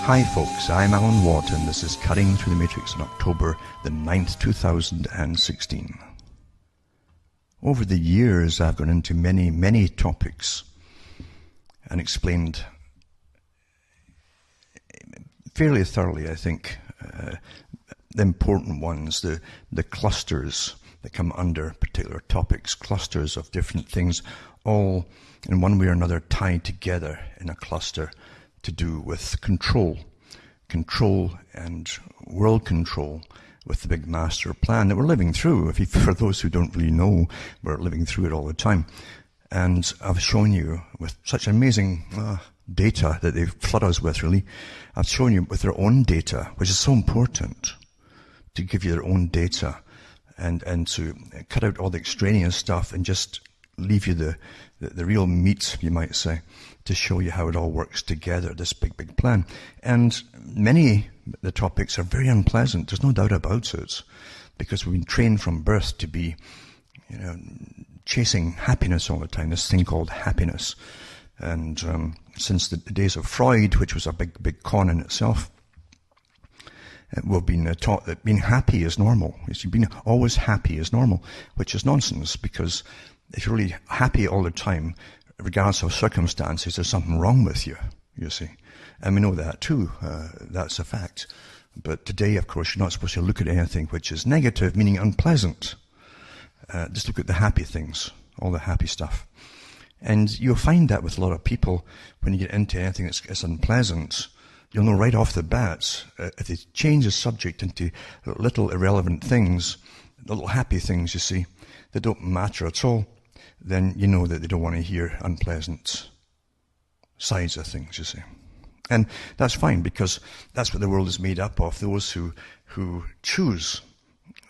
Hi folks, I'm Alan Watt and this is Cutting Through the Matrix on October the 9th, 2016. Over the years I've gone into many topics and explained fairly thoroughly, I think, the important ones, the clusters that come under particular topics, clusters of different things, all in one way or another tied together in a cluster to do with control and world control with the big master plan that we're living through. For those who don't really know, we're living through it all the time. And I've shown you with such amazing data that they flood us with, really. I've shown you with their own data, which is so important, to give you their own data and to cut out all the extraneous stuff and just leave you the real meat, you might say, to show you how it all works together, this big plan. And many of the topics are very unpleasant, there's no doubt about it, because we've been trained from birth to be, chasing happiness all the time, this thing called happiness. And since the days of Freud, which was a big con in itself, we've been taught that being happy is normal. Being always happy is normal, which is nonsense, because if you're really happy all the time, regardless of circumstances, there's something wrong with you, you see. And we know that too, that's a fact. But today, of course, you're not supposed to look at anything which is negative, meaning unpleasant. Just look at the happy things, all the happy stuff. And you'll find that with a lot of people, when you get into anything that's unpleasant, you'll know right off the bat, if they change the subject into little irrelevant things, the little happy things, you see, that don't matter at all, then you know that they don't want to hear unpleasant sides of things, you see. And that's fine, because that's what the world is made up of, those who choose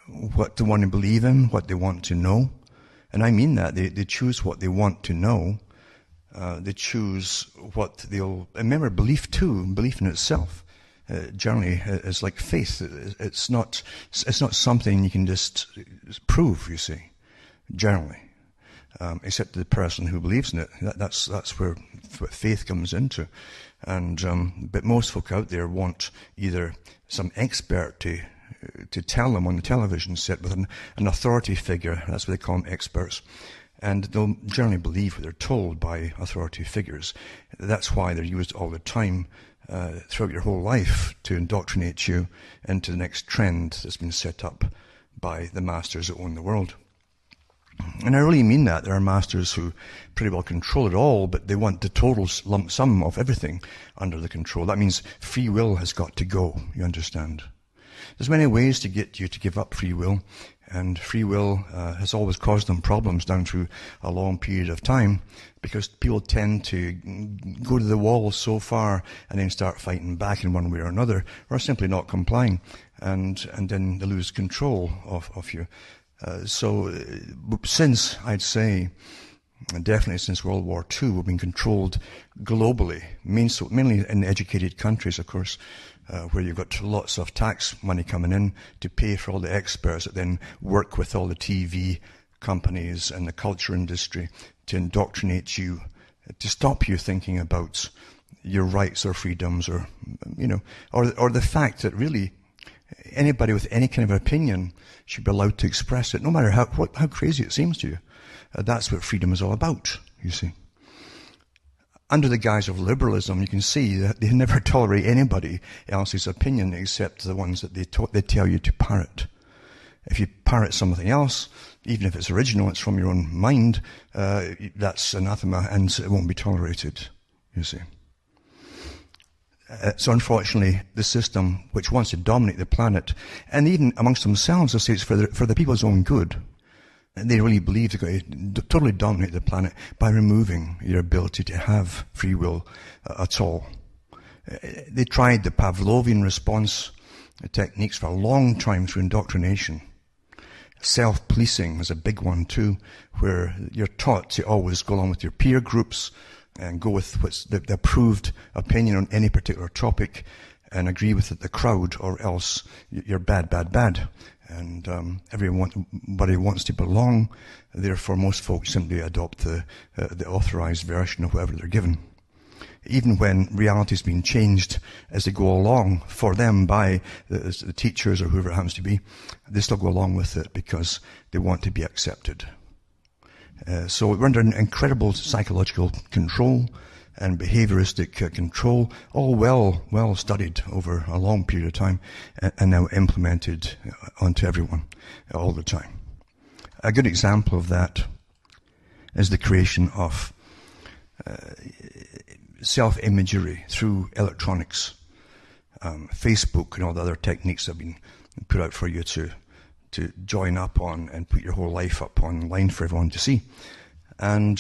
what they want to believe in, what they want to know. And I mean that. They choose what they want to know. They choose what they'll... Remember, belief in itself, generally is like faith. It's not something you can just prove, you see, generally. Except the person who believes in it. That's where faith comes into. And but most folk out there want either some expert to tell them on the television set with an authority figure. That's what they call them, experts. And they'll generally believe what they're told by authority figures. That's why they're used all the time throughout your whole life to indoctrinate you into the next trend that's been set up by the masters that own the world. And I really mean that. There are masters who pretty well control it all, but they want the total lump sum of everything under the control. That means free will has got to go, you understand. There's many ways to get you to give up free will, and free will has always caused them problems down through a long period of time, because people tend to go to the wall so far and then start fighting back in one way or another, or simply not complying, and then they lose control of you. So since, I'd say, definitely since World War II, we've been controlled globally, mainly in educated countries, of course, where you've got lots of tax money coming in to pay for all the experts that then work with all the TV companies and the culture industry to indoctrinate you, to stop you thinking about your rights or freedoms, or the fact that really anybody with any kind of opinion should be allowed to express it, no matter how crazy it seems to you. That's what freedom is all about, you see. Under the guise of liberalism, you can see that they never tolerate anybody else's opinion except the ones that they tell you to parrot. If you parrot something else, even if it's original, it's from your own mind, that's anathema and it won't be tolerated, you see. So unfortunately, the system which wants to dominate the planet, and even amongst themselves, they say it's for the people's own good. They really believe they're going to totally dominate the planet by removing your ability to have free will at all. They tried the Pavlovian response techniques for a long time through indoctrination. Self-policing was a big one too, where you're taught to always go along with your peer groups and go with what's the approved opinion on any particular topic and agree with the crowd, or else you're bad. And everybody wants to belong. Therefore, most folks simply adopt the authorized version of whatever they're given. Even when reality has been changed as they go along for them by the teachers or whoever it happens to be, they still go along with it because they want to be accepted. So we're under incredible psychological control and behavioristic control, all well studied over a long period of time and now implemented onto everyone all the time. A good example of that is the creation of self-imagery through electronics, Facebook and all the other techniques that have been put out for you to join up on and put your whole life up online for everyone to see. And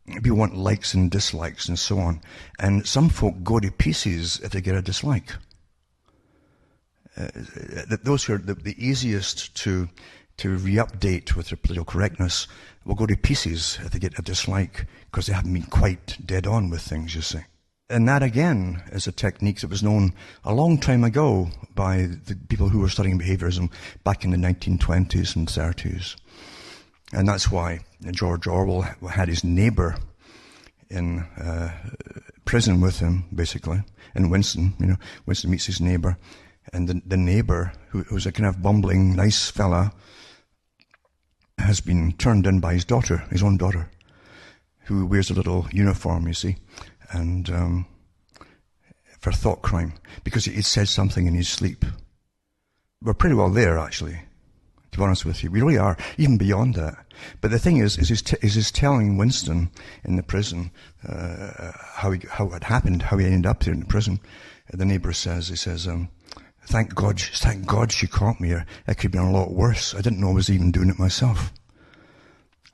people want likes and dislikes and so on. And some folk go to pieces if they get a dislike. Those who are the easiest to re-update with their political correctness will go to pieces if they get a dislike because they haven't been quite dead on with things, you see. And that, again, is a technique that was known a long time ago by the people who were studying behaviorism back in the 1920s and 30s. And that's why George Orwell had his neighbor in prison with him, basically, in Winston. Winston meets his neighbor. And the neighbor, who was a kind of bumbling, nice fella, has been turned in by his daughter, his own daughter, who wears a little uniform, you see, and for thought crime, because he said something in his sleep. We're pretty well there, actually, to be honest with you. We really are, even beyond that. But the thing is he's telling Winston in the prison how it happened, how he ended up there in the prison. The neighbor says, Thank God she caught me. It could have been a lot worse. I didn't know I was even doing it myself.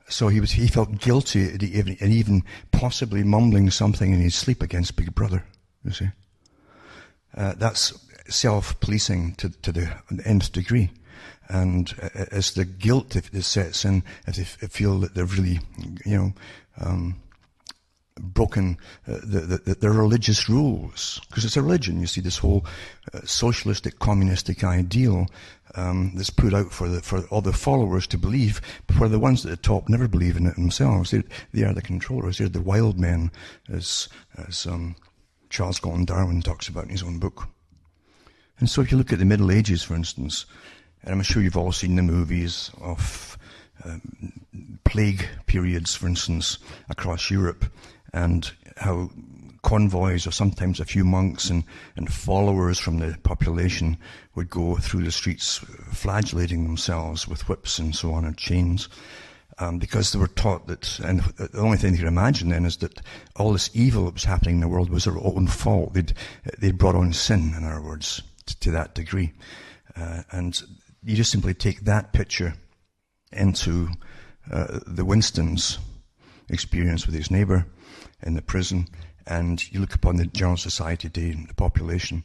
So he felt guilty and even possibly mumbling something in his sleep against Big Brother, you see. That's self-policing to the nth degree. And it's the guilt that sets in if they feel that they've really, broken the religious rules, because it's a religion. You see, this whole socialistic, communistic ideal that's put out for all the followers to believe, but for the ones at the top never believe in it themselves. They are the controllers. They're the wild men, as Charles Galton Darwin talks about in his own book. And so if you look at the Middle Ages, for instance, and I'm sure you've all seen the movies of plague periods, for instance, across Europe, and how convoys, or sometimes a few monks and followers from the population, would go through the streets flagellating themselves with whips and so on, and chains, because they were taught that, and the only thing they could imagine then is that all this evil that was happening in the world was their own fault. They'd brought on sin, in other words, to that degree. And you just simply take that picture into the Winston's experience with his neighbor in the prison, and you look upon the general society today, the population,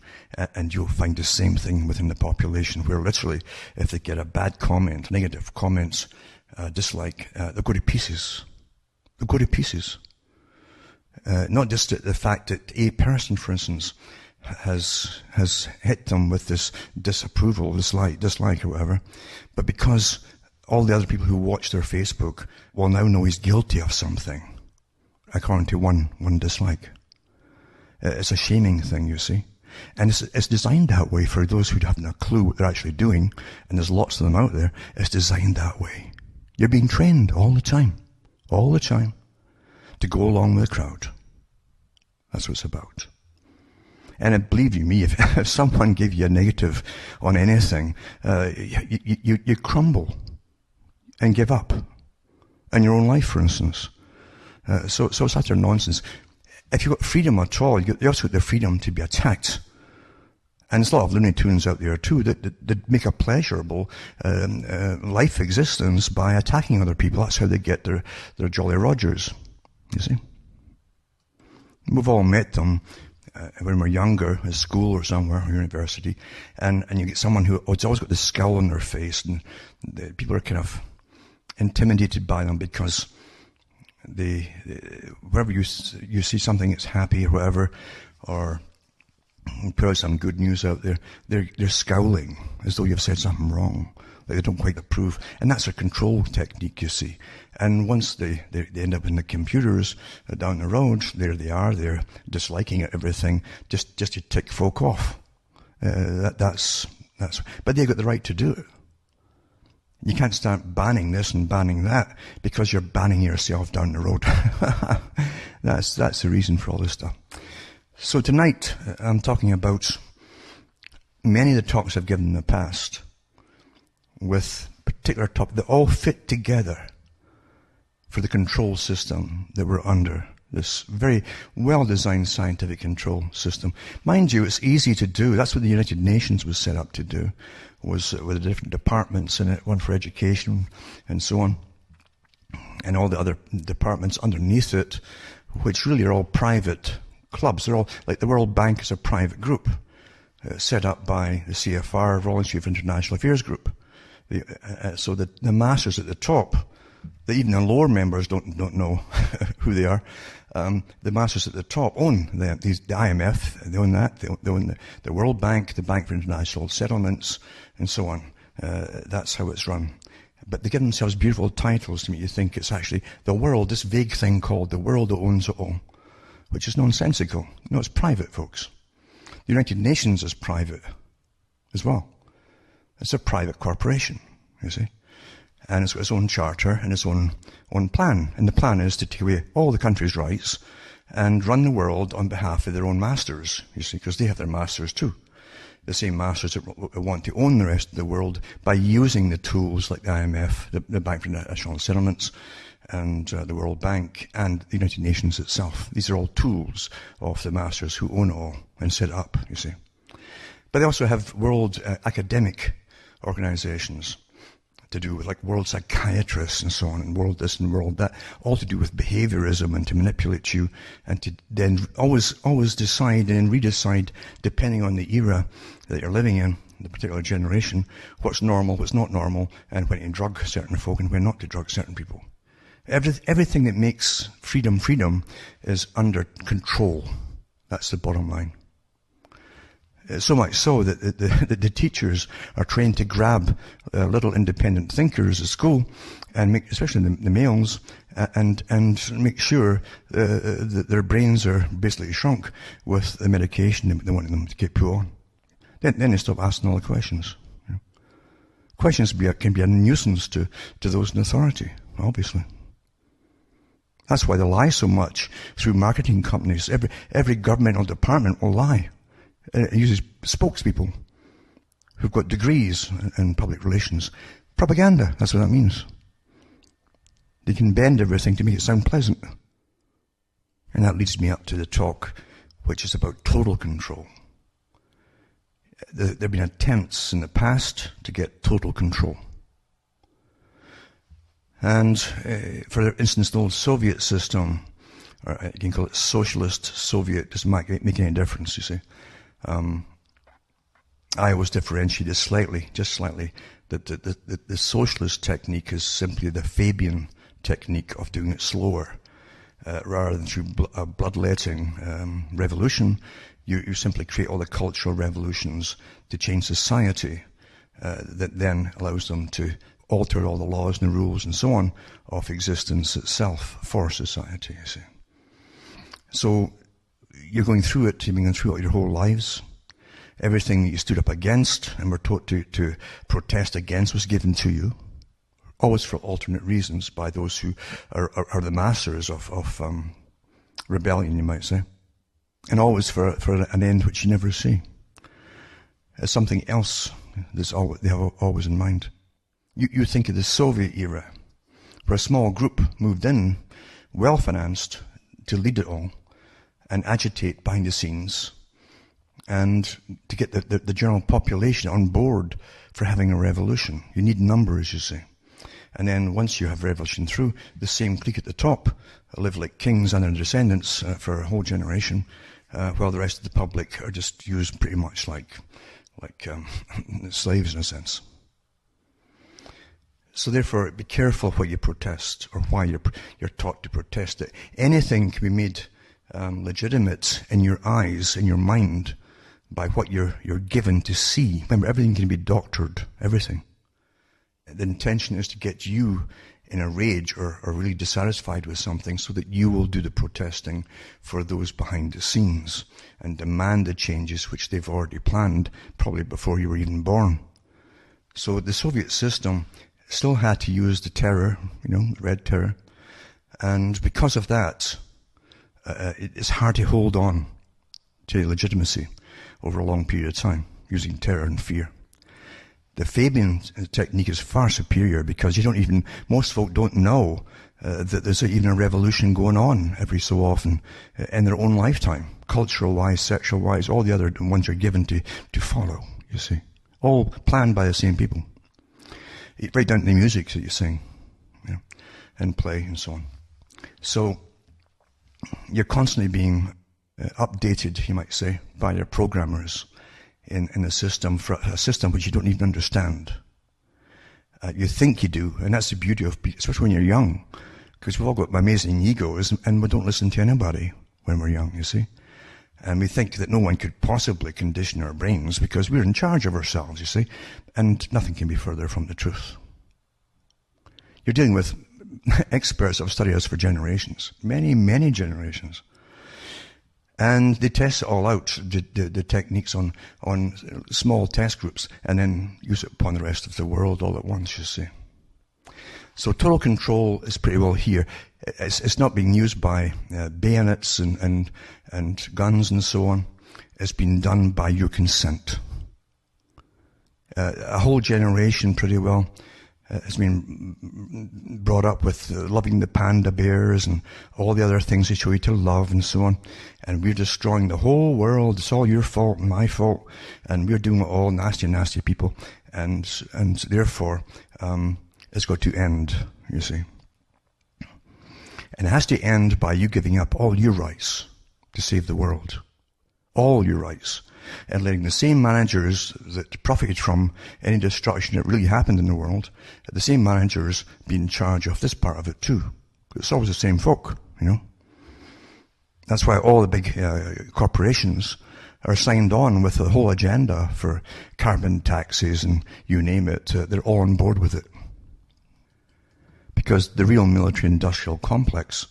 and you'll find the same thing within the population, where literally, if they get a bad comment, negative comments, dislike, they'll go to pieces. They'll go to pieces. Not just the fact that a person, for instance, has hit them with this disapproval, dislike or whatever, but because all the other people who watch their Facebook will now know he's guilty of something, according to one dislike. It's a shaming thing, you see. And it's designed that way for those who haven't a clue what they're actually doing, and there's lots of them out there. It's designed that way. You're being trained all the time, to go along with the crowd. That's what it's about. And believe you me, if someone gave you a negative on anything, you crumble and give up. In your own life, for instance. So it's utter nonsense. If you've got freedom at all, you also got the freedom to be attacked. And there's a lot of Looney Tunes out there too that make a pleasurable life existence by attacking other people. That's how they get their Jolly Rogers, you see. We've all met them when we're younger, at school or somewhere, or university, and you get someone who's always got this scowl on their face, and people are kind of intimidated by them because wherever you see something that's happy or whatever, or put out some good news out there, they're scowling as though you've said something wrong. like they don't quite approve. And that's a control technique, you see. And once they end up in the computers down the road, there they are, they're disliking everything, just to tick folk off. That's, but they've got the right to do it. You can't start banning this and banning that because you're banning yourself down the road. That's the reason for all this stuff. So tonight, I'm talking about many of the talks I've given in the past with particular topics that all fit together for the control system that we're under. This very well-designed scientific control system. Mind you, it's easy to do. That's what the United Nations was set up to do, was with the different departments in it, one for education and so on, and all the other departments underneath it, which really are all private clubs. They're all, like the World Bank is a private group, set up by the CFR, Royal Institute for International Affairs Group. So the masters at the top, that even the lower members don't know who they are. The masters at the top own the IMF, they own that, they own the World Bank, the Bank for International Settlements, and so on. That's how it's run. But they give themselves beautiful titles to make you think it's actually the world, this vague thing called the world that owns it all, which is nonsensical. No, it's private, folks. The United Nations is private as well. It's a private corporation, you see. And it's got its own charter and its own plan. And the plan is to take away all the countries' rights and run the world on behalf of their own masters, you see, because they have their masters too. The same masters that want to own the rest of the world by using the tools like the IMF, the Bank for International Settlements, and the World Bank, and the United Nations itself. These are all tools of the masters who own it all and set it up, you see. But they also have world academic organizations to do with, like, world psychiatrists and so on, and world this and world that, all to do with behaviorism and to manipulate you, and to then always decide and redecide, depending on the era that you're living in, the particular generation, what's normal, what's not normal, and when to drug certain folk and when not to drug certain people. Everything that makes freedom is under control. That's the bottom line. So much so that the teachers are trained to grab little independent thinkers at school, and especially the males, and make sure that their brains are basically shrunk with the medication that they want them to get put on. Then they stop asking all the questions. You know. Questions can be a nuisance to those in authority, obviously. That's why they lie so much through marketing companies. Every governmental department will lie. It uses spokespeople who've got degrees in public relations. Propaganda, that's what that means. They can bend everything to make it sound pleasant. And that leads me up to the talk, which is about total control. There have been attempts in the past to get total control. And for instance, the old Soviet system, or you can call it socialist, Soviet, doesn't make any difference, you see. I always differentiate it just slightly, that the socialist technique is simply the Fabian technique of doing it slower, rather than through bloodletting revolution. You simply create all the cultural revolutions to change society, that then allows them to alter all the laws and the rules and so on of existence itself for society, you see. So you're going through it, you've been going through it your whole lives. Everything that you stood up against and were taught to protest against was given to you, always for alternate reasons by those who are the masters of rebellion, you might say, and always for an end which you never see. As something else they have always in mind. You think of the Soviet era, where a small group moved in, well-financed, to lead it all, and agitate behind the scenes, and to get the general population on board for having a revolution. You need numbers, you see. And then once you have revolution through, the same clique at the top live like kings and their descendants for a whole generation, while the rest of the public are just used pretty much like slaves in a sense. So therefore, be careful what you protest, or why you're taught to protest it. Anything can be made legitimate in your eyes, in your mind, by what you're given to see. Remember, everything can be doctored, everything. The intention is to get you in a rage or really dissatisfied with something so that you will do the protesting for those behind the scenes and demand the changes which they've already planned, probably before you were even born. So the Soviet system still had to use the terror, red terror. And because of that, it's hard to hold on to legitimacy over a long period of time using terror and fear. The Fabian technique is far superior because most folk don't know that there's even a revolution going on every so often in their own lifetime. Cultural-wise, sexual-wise, all the other ones are given to follow, you see. All planned by the same people. Right down to the music that you sing, and play and so on. So, you're constantly being updated, you might say, by your programmers in the system, for a system which you don't even understand. You think you do, and that's the beauty of, especially when you're young, because we've all got amazing egos, and we don't listen to anybody when we're young, you see. And we think that no one could possibly condition our brains because we're in charge of ourselves, you see. And nothing can be further from the truth. You're dealing with experts that have studied us for generations. Many, many generations. And they test it all out, the techniques on small test groups, and then use it upon the rest of the world all at once, you see. So total control is pretty well here. It's not being used by bayonets and guns and so on. It's been done by your consent. A whole generation pretty well has been brought up with loving the panda bears and all the other things they show you to love and so on. And we're destroying the whole world. It's all your fault and my fault. And we're doing it all, nasty, nasty people. And therefore, it's got to end, you see. And it has to end by you giving up all your rights to save the world. All your rights. And letting the same managers that profited from any destruction that really happened in the world, the same managers be in charge of this part of it too. It's always the same folk, That's why all the big corporations are signed on with the whole agenda for carbon taxes and you name it. They're all on board with it. Because the real military-industrial complex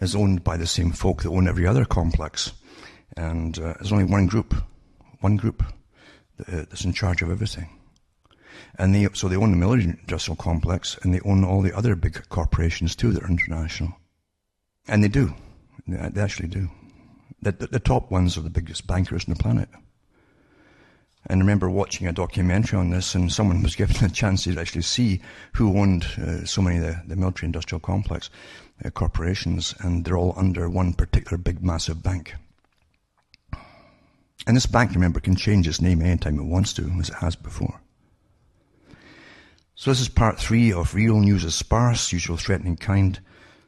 is owned by the same folk that own every other complex. And there's only one group that's in charge of everything. And so they own the military-industrial complex, and they own all the other big corporations too that are international. And they do. They actually do. The top ones are the biggest bankers on the planet. And I remember watching a documentary on this, and someone was given a chance to actually see who owned so many of the military-industrial complex corporations, and they're all under one particular big, massive bank. And this bank, remember, can change its name anytime it wants to, as it has before. So this is part 3 of Real News is Sparse, Usual Threatening Kind.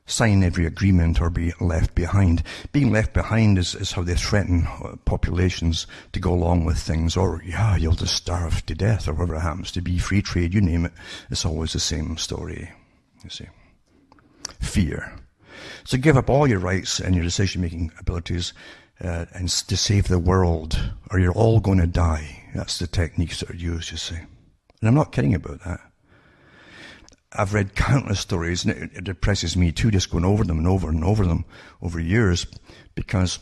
Sign every agreement or be left behind. Being left behind is how they threaten populations to go along with things, or you'll just starve to death, or whatever it happens to be, free trade, you name it. It's always the same story, you see. Fear. So give up all your rights and your decision-making abilities and to save the world, or you're all going to die. That's the techniques that are used, you see. And I'm not kidding about that. I've read countless stories, and it depresses me too, just going over them and over them over years, because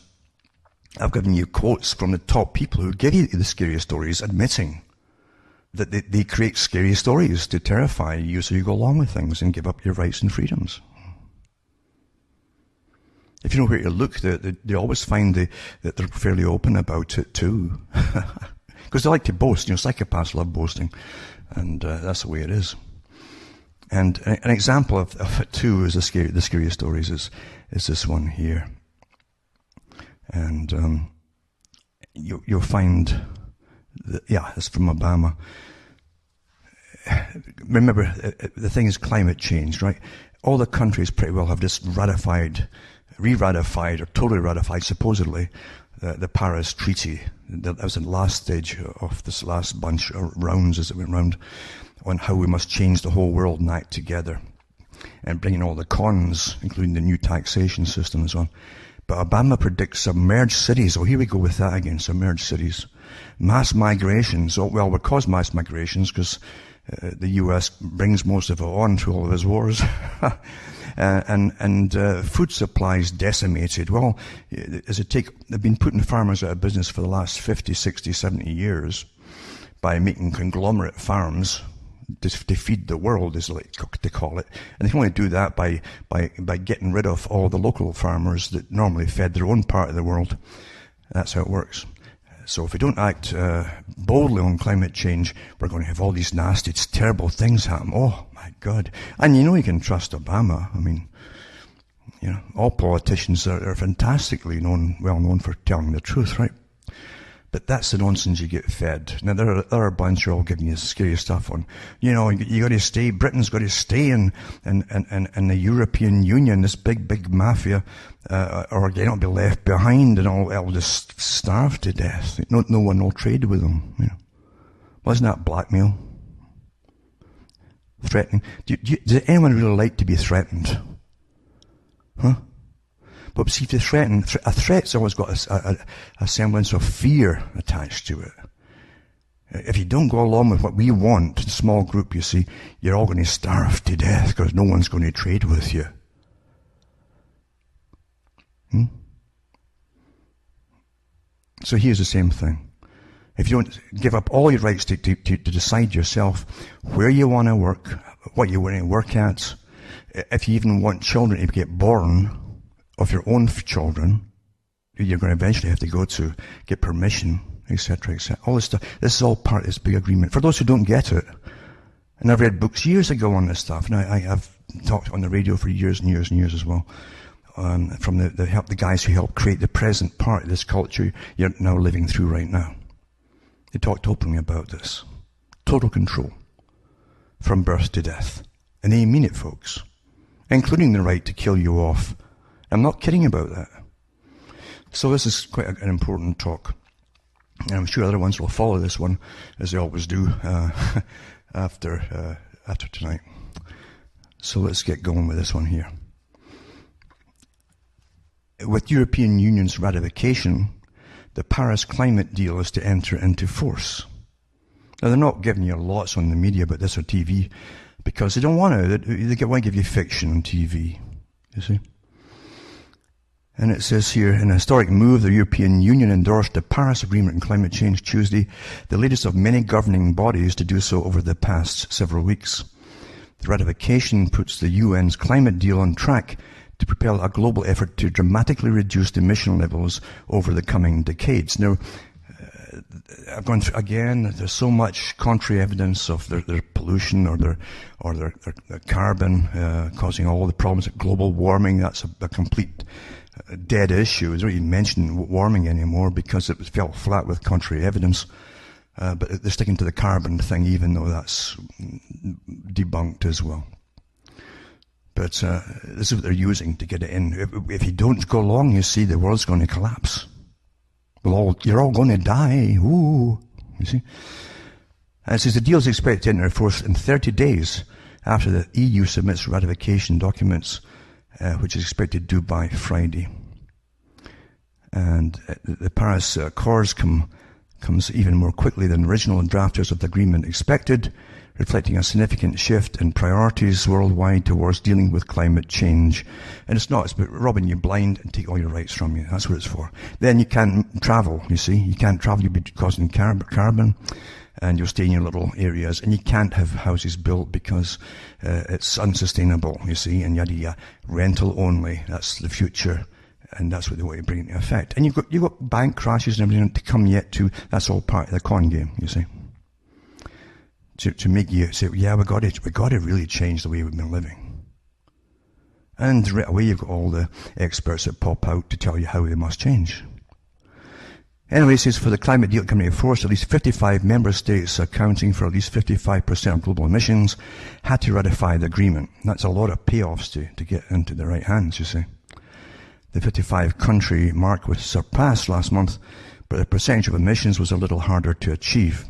I've given you quotes from the top people who give you the scariest stories, admitting that they create scary stories to terrify you so you go along with things and give up your rights and freedoms. If you know where to look, they always find that they're fairly open about it too. Because they like to boast. Psychopaths love boasting, and that's the way it is. And an example of it too is the scariest stories is this one here. And you'll find it's from Obama. Remember, the thing is climate change, right? All the countries pretty well have just re-ratified or totally ratified, supposedly, the Paris Treaty. That was the last stage of this last bunch of rounds as it went round, on how we must change the whole world and act together, and bring in all the cons, including the new taxation system and so on. But Obama predicts submerged cities. Oh, here we go with that again, submerged cities. Mass migrations. Oh, well, we'll cause mass migrations because The US brings most of it on through all of his wars. and food supplies decimated. Well, they've been putting farmers out of business for the last 50, 60, 70 years by making conglomerate farms to feed the world, is like they call it. And they can only do that by getting rid of all the local farmers that normally fed their own part of the world. That's how it works. So if we don't act boldly on climate change, we're going to have all these nasty, terrible things happen. Oh, my God. And you can trust Obama. I mean, all politicians are fantastically well known for telling the truth, right? But that's the nonsense you get fed. Now, there are a bunch who are all giving you scary stuff on, you got to stay, Britain's got to stay in the European Union, this big mafia, or they don't be left behind and all just starve to death. No one will trade with them. Wasn't that blackmail? Threatening. Does anyone really like to be threatened? Huh? But see, if you threaten, a threat's always got a semblance of fear attached to it. If you don't go along with what we want, the small group, you see, you're all going to starve to death because no one's going to trade with you. So here's the same thing. If you don't give up all your rights to decide yourself where you want to work, what you want to work at, if you even want children to get born of your own children, you're going to eventually have to go to get permission, etc., etc. All this stuff. This is all part of this big agreement. For those who don't get it, and I've read books years ago on this stuff, and I have talked on the radio for years and years and years as well, from the guys who helped create the present part of this culture you're now living through right now. They talked openly about this. Total control from birth to death. And they mean it, folks. Including the right to kill you off. I'm not kidding about that. So this is quite an important talk. And I'm sure other ones will follow this one, as they always do, after tonight. So let's get going with this one here. With European Union's ratification, the Paris climate deal is to enter into force. Now, they're not giving you lots on the media about this or TV, because they don't want to. They want to give you fiction on TV, you see. And it says here, in a historic move, the European Union endorsed the Paris Agreement on climate change Tuesday, the latest of many governing bodies to do so over the past several weeks. The ratification puts the UN's climate deal on track to propel a global effort to dramatically reduce emission levels over the coming decades. Now, I've gone through, again, there's so much contrary evidence of their pollution or their carbon causing all the problems of global warming. That's a complete dead issue. It's not even mentioning warming anymore because it fell flat with contrary evidence. But they're sticking to the carbon thing, even though that's debunked as well. But this is what they're using to get it in. If you don't go along, you see, the world's going to collapse. You're all going to die. Ooh, you see. And it says the deal is expected to enter force in 30 days after the EU submits ratification documents, which is expected due by Friday. And the Paris Accords comes even more quickly than original drafters of the agreement expected, reflecting a significant shift in priorities worldwide towards dealing with climate change. And it's about robbing you blind and take all your rights from you. That's what it's for. Then you can't travel, you see. You can't travel, you'll be causing carbon, and you'll stay in your little areas. And you can't have houses built because it's unsustainable, you see. And yada. Rental only. That's the future. And that's what they want to bring into effect. And you've got bank crashes and everything to come yet too. That's all part of the con game, you see. To make you say, yeah, we got to really change the way we've been living. And right away you've got all the experts that pop out to tell you how they must change. Anyway, it says for the climate deal coming into force, at least 55 member states accounting for at least 55% of global emissions had to ratify the agreement. That's a lot of payoffs to get into the right hands, you see. The 55 country mark was surpassed last month, but the percentage of emissions was a little harder to achieve.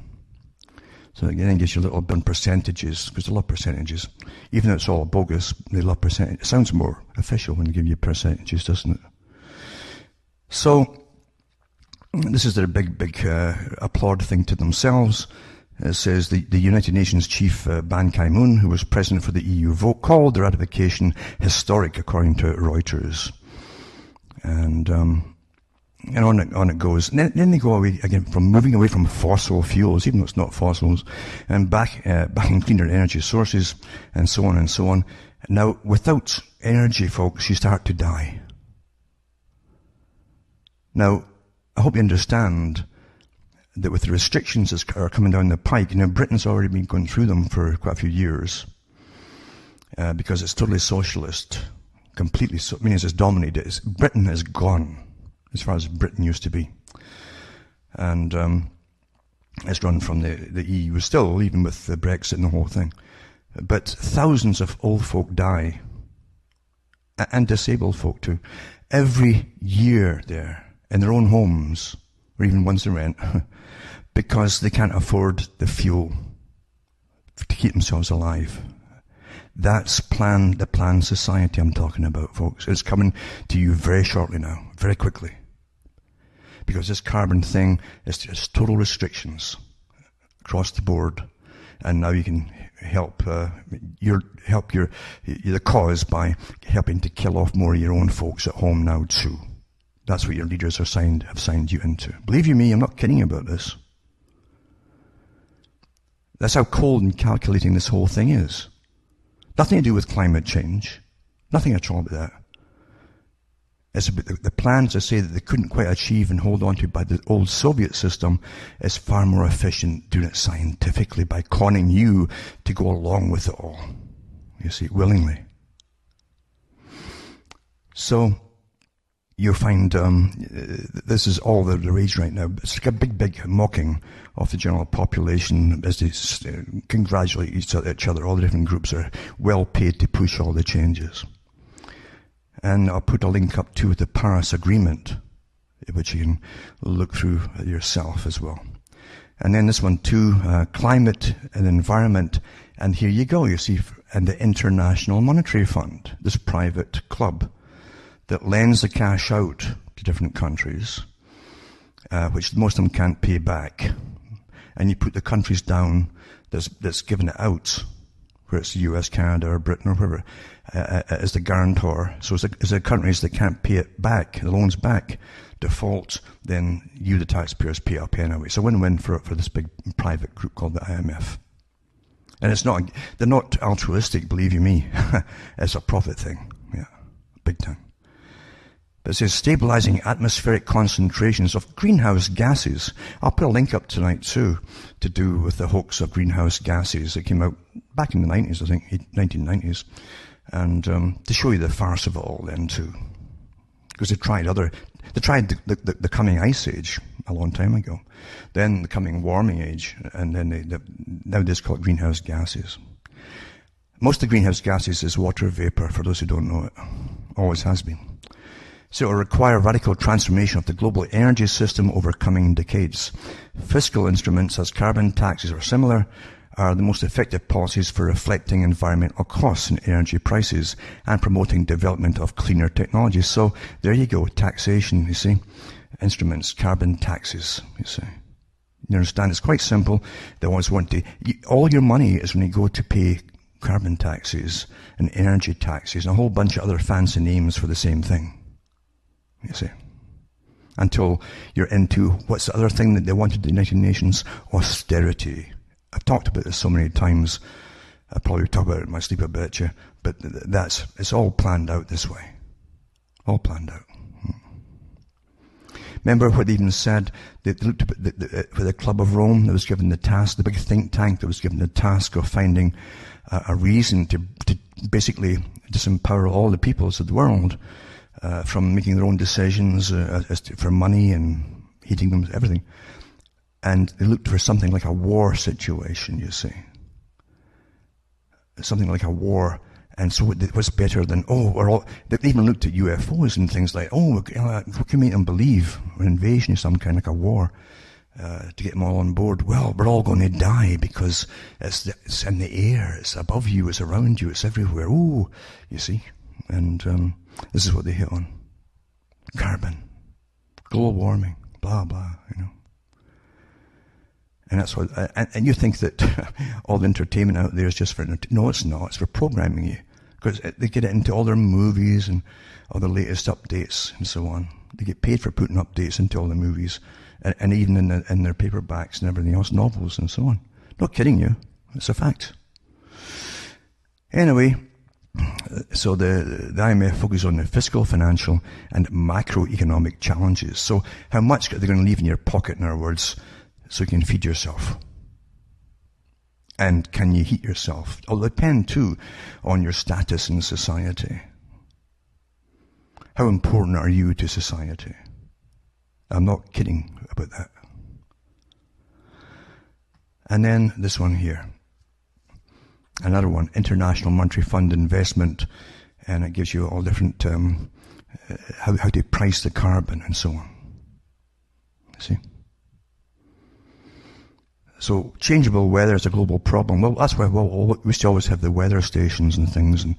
So again, it gives you a little bit of percentages, because they love percentages. Even though it's all bogus, they love percentages. It sounds more official when they give you percentages, doesn't it? So, this is their big applaud thing to themselves. It says the United Nations chief Ban Ki-moon, who was president for the EU vote, called the ratification historic, according to Reuters. And on it goes. And then they go away again from moving away from fossil fuels, even though it's not fossils, and back in cleaner energy sources, and so on and so on. Now, without energy, folks, you start to die. Now, I hope you understand that with the restrictions that are coming down the pike, Britain's already been going through them for quite a few years, because it's totally socialist, completely, means it's dominated. Britain is gone, as far as Britain used to be. And it's run from the EU still, even with the Brexit and the whole thing. But thousands of old folk die, and disabled folk too, every year there, in their own homes, or even ones they rent, because they can't afford the fuel to keep themselves alive. That's the planned society I'm talking about, folks. It's coming to you very shortly now, very quickly. Because this carbon thing is just total restrictions across the board. And now you can help the cause by helping to kill off more of your own folks at home now too. That's what your leaders have signed you into. Believe you me, I'm not kidding about this. That's how cold and calculating this whole thing is. Nothing to do with climate change. Nothing at all about that. It's about the plans, I say, that they couldn't quite achieve and hold on to by the old Soviet system is far more efficient doing it scientifically by conning you to go along with it all. You see, willingly. So, you'll find this is all the rage right now. It's like a big mocking of the general population as they congratulate each other. All the different groups are well paid to push all the changes. And I'll put a link up to the Paris Agreement, which you can look through yourself as well. And then this one too, climate and environment. And here you go, you see, and the International Monetary Fund, this private club that lends the cash out to different countries, which most of them can't pay back. And you put the countries down that's given it out, whether it's the US, Canada, or Britain, or whoever, as the guarantor. So as the countries that can't pay it back, the loans back, default, then you, the taxpayers, pay up anyway. It's a win-win for this big private group called the IMF. And they're not altruistic, believe you me. It's a profit thing. Yeah, big time. But it says stabilizing atmospheric concentrations of greenhouse gases. I'll put a link up tonight too, to do with the hoax of greenhouse gases that came out back in the 90s, I think, 1990s. And to show you the farce of it all then too. Because they tried the coming ice age a long time ago. Then the coming warming age, and then now they call it greenhouse gases. Most of the greenhouse gases is water vapor, for those who don't know it. Always has been. So it will require radical transformation of the global energy system over coming decades. Fiscal instruments, as carbon taxes or similar, are the most effective policies for reflecting environmental costs and energy prices and promoting development of cleaner technologies. So there you go, taxation, you see. Instruments, carbon taxes, you see. You understand, it's quite simple. They always want to, all your money is when you go to pay carbon taxes and energy taxes and a whole bunch of other fancy names for the same thing. You see, until you're into what's the other thing that they wanted the United Nations? Austerity. I've talked about this so many times. I probably talk about it in my sleep, I bet you. But it's all planned out this way. All planned out. Remember what they even said? They looked at for the Club of Rome that was given the task, the big think tank that was given the task of finding a reason to basically disempower all the peoples of the world. From making their own decisions for money and heating them, everything. And they looked for something like a war situation, you see. Something like a war. And so what's better than, they even looked at UFOs and things like, what can make them believe? An invasion of some kind, like a war, to get them all on board. Well, we're all going to die because it's in the air, it's above you, it's around you, it's everywhere. Ooh, you see. And this is what they hit on. Carbon. Global warming. Blah, blah, And that's what, and you think that all the entertainment out there is just for, no, it's not. It's for programming you. Because they get it into all their movies and all the latest updates and so on. They get paid for putting updates into all the movies, and even in their paperbacks and everything else, novels and so on. Not kidding you. It's a fact. Anyway, so the IMF focuses on the fiscal, financial, and macroeconomic challenges. So how much are they going to leave in your pocket, in other words, so you can feed yourself? And can you heat yourself? It'll depend, too, on your status in society. How important are you to society? I'm not kidding about that. And then this one here. Another one, International Monetary Fund investment, and it gives you all different, how to price the carbon and so on. See? So, changeable weather is a global problem. Well, that's why we used to always have the weather stations and things, and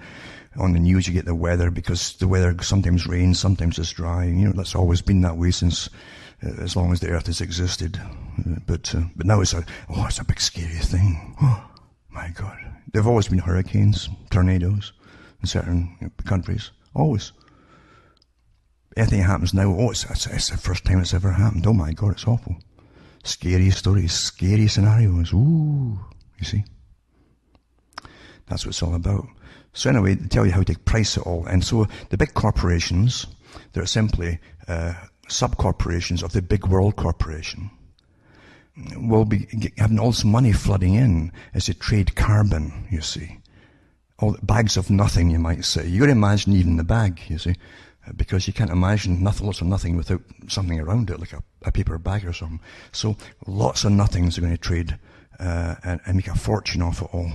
on the news you get the weather, because the weather sometimes rains, sometimes it's dry. You know, that's always been that way since as long as the earth has existed. But now it's a big scary thing. Oh, my God. There've always been hurricanes, tornadoes in certain countries. Always. Anything happens now, it's the first time it's ever happened. Oh my God, it's awful. Scary stories, scary scenarios. Ooh, you see. That's what it's all about. So anyway, they tell you how to price it all. And so the big corporations, they're simply sub-corporations of the big world corporation, will be having all this money flooding in as they trade carbon, you see. All bags of nothing, you might say. You've got to imagine even the bag, you see, because you can't imagine lots of nothing without something around it, like a paper bag or something. So lots of nothings are going to trade and make a fortune off it all.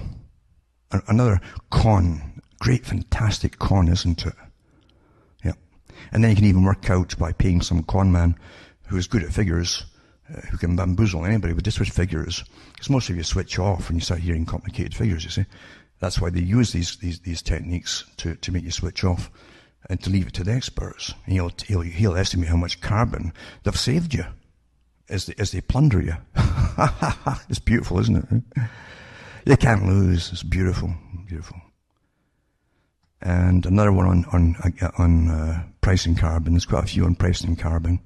Another con, great, fantastic con, isn't it? Yeah. And then you can even work out by paying some con man who is good at figures, who can bamboozle anybody with just with figures. Because most of you switch off when you start hearing complicated figures, you see. That's why they use these techniques to make you switch off and to leave it to the experts. And he'll estimate how much carbon they've saved you as they plunder you. It's beautiful, isn't it? You can't lose. It's beautiful, beautiful. And another one on pricing carbon. There's quite a few on pricing carbon.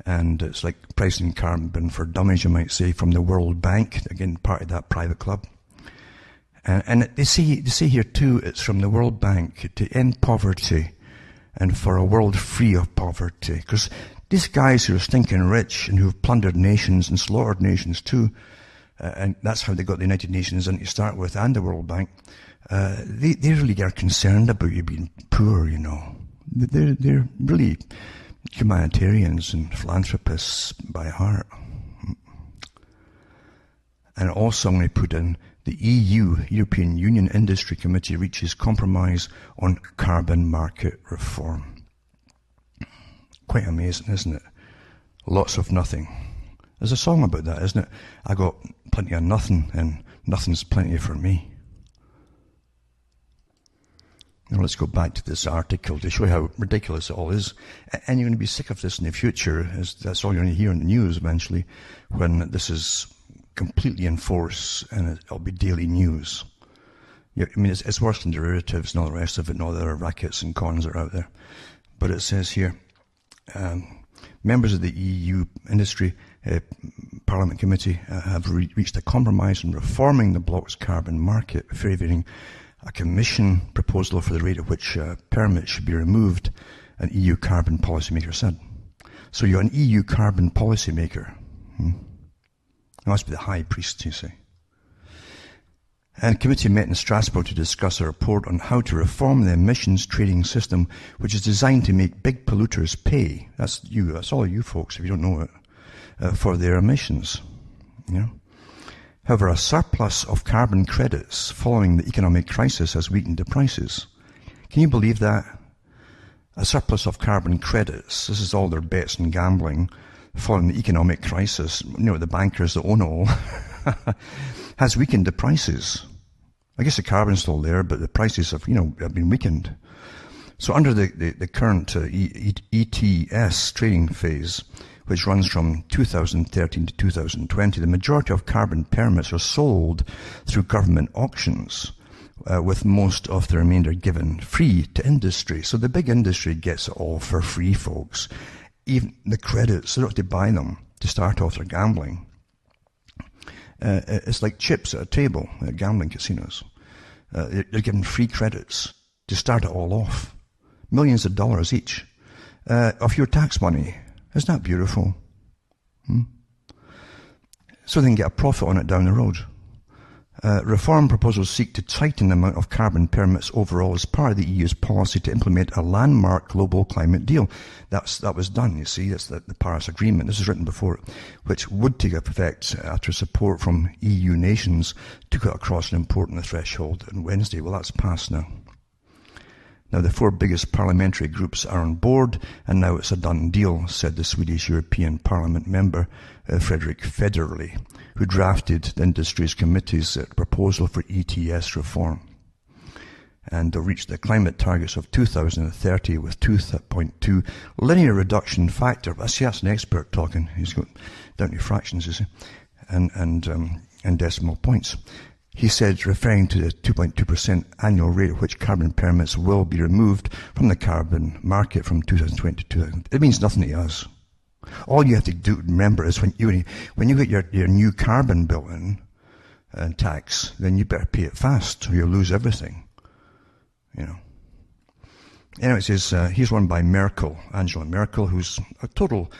And it's like pricing carbon for dummies, you might say, from the World Bank. Again, part of that private club. And they say here too, it's from the World Bank to end poverty and for a world free of poverty. Because these guys who are stinking rich and who've plundered nations and slaughtered nations too, and that's how they got the United Nations in to start with, and the World Bank, they really are concerned about you being poor, you know. They're really humanitarians and philanthropists by heart. And also I'm going to put in the European Union Industry Committee reaches compromise on carbon market reform. Quite amazing, isn't it? Lots of nothing. There's a song about that, isn't it? I got plenty of nothing, and nothing's plenty for me. Now let's go back to this article to show you how ridiculous it all is. And you're going to be sick of this in the future, as that's all you're going to hear in the news eventually, when this is completely in force and it'll be daily news. Yeah, I mean, it's worse than derivatives and all the rest of it and all the other rackets and cons that are out there. But it says here, members of the EU Industry Parliament Committee have reached a compromise on reforming the bloc's carbon market, favouring a Commission proposal for the rate at which permits should be removed, an EU carbon policymaker said. So you're an EU carbon policymaker. It must be the high priest, you say. And the committee met in Strasbourg to discuss a report on how to reform the emissions trading system, which is designed to make big polluters pay. That's you. That's all you folks, if you don't know it, for their emissions. Yeah. However, a surplus of carbon credits following the economic crisis has weakened the prices. Can you believe that? A surplus of carbon credits. This is all their bets and gambling following the economic crisis. You know, the bankers that own it all has weakened the prices. I guess the carbon's still there, but the prices have been weakened. So under the current ETS trading phase, which runs from 2013 to 2020, the majority of carbon permits are sold through government auctions, with most of the remainder given free to industry. So the big industry gets it all for free, folks. Even the credits, they don't have to buy them to start off their gambling. It's like chips at a table at gambling casinos. They're given free credits to start it all off. Millions of dollars each of your tax money. Isn't that beautiful? So they can get a profit on it down the road. Reform proposals seek to tighten the amount of carbon permits overall as part of the EU's policy to implement a landmark global climate deal. That was done, you see. That's the Paris Agreement. This was written before it, which would take effect after support from EU nations took it across an important threshold on Wednesday. Well, that's passed now. Now, the 4 biggest parliamentary groups are on board, and now it's a done deal, said the Swedish European Parliament member, Fredrik Federley, who drafted the industry's committee's proposal for ETS reform. And they'll reach the climate targets of 2030 with 2.2 linear reduction factor. See, that's an expert talking. He's got down to fractions, you see, and decimal points. He said, referring to the 2.2% annual rate at which carbon permits will be removed from the carbon market from 2020 to 2000. It means nothing to us. All you have to do, remember, is when you get your new carbon bill in tax, then you better pay it fast or you'll lose everything. You know. Anyway, it says, here's one by Merkel, Angela Merkel, who's a total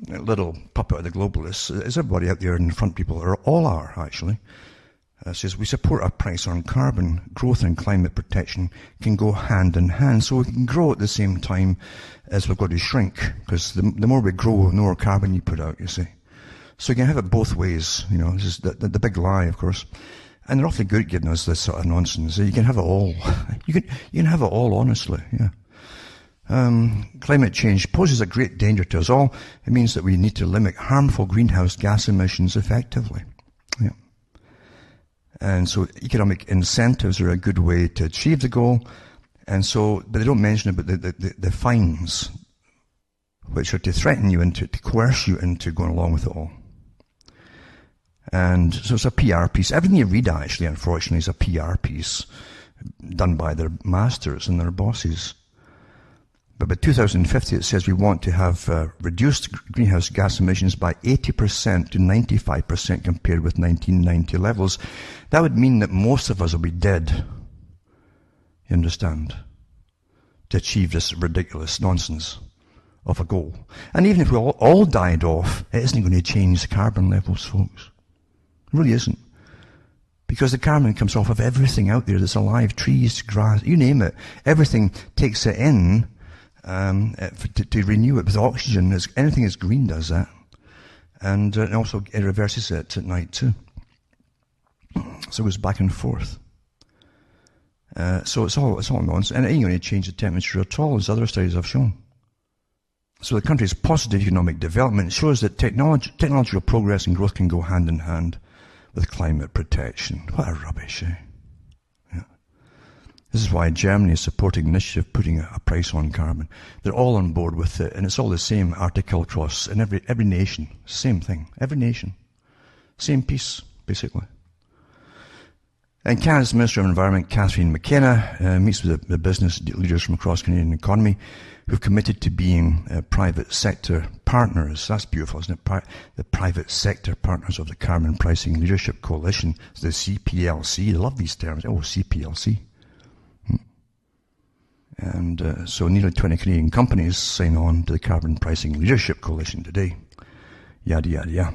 little puppet of the globalists, as everybody out there in front people all are, actually. Says, we support a price on carbon. Growth and climate protection can go hand in hand. So we can grow at the same time as we've got to shrink, because the more we grow, the more carbon you put out, you see. So you can have it both ways, you know. This is the big lie, of course. And they're awfully good at giving us this sort of nonsense. You can have it all. You can have it all, honestly, yeah. Climate change poses a great danger to us all. It means that we need to limit harmful greenhouse gas emissions effectively. Yeah. And so economic incentives are a good way to achieve the goal. And so, but they don't mention about the fines, which are to threaten you into, to coerce you into going along with it all. And so it's a PR piece. Everything you read, actually, unfortunately, is a PR piece done by their masters and their bosses. But by 2050, it says we want to have reduced greenhouse gas emissions by 80% to 95% compared with 1990 levels. That would mean that most of us will be dead. You understand? To achieve this ridiculous nonsense of a goal. And even if we all died off, it isn't going to change the carbon levels, folks. It really isn't. Because the carbon comes off of everything out there that's alive, trees, grass, you name it. Everything takes it in to renew it with oxygen. Anything that's green does that. And also it reverses it at night too. So it goes back and forth. So it's all nonsense. And it ain't going to change the temperature at all, as other studies have shown. So the country's positive economic development shows that technological progress and growth can go hand in hand with climate protection. What a rubbish, eh? Yeah. This is why Germany is supporting an initiative putting a price on carbon. They're all on board with it, and it's all the same article across in every nation. Same thing. Every nation. Same piece, basically. And Canada's Minister of Environment, Catherine McKenna, meets with the business leaders from across the Canadian economy who've committed to being private sector partners. That's beautiful, isn't it? The private sector partners of the Carbon Pricing Leadership Coalition, the CPLC. I love these terms. Oh, CPLC. And so nearly 20 Canadian companies sign on to the Carbon Pricing Leadership Coalition today. Yada, yada, yada.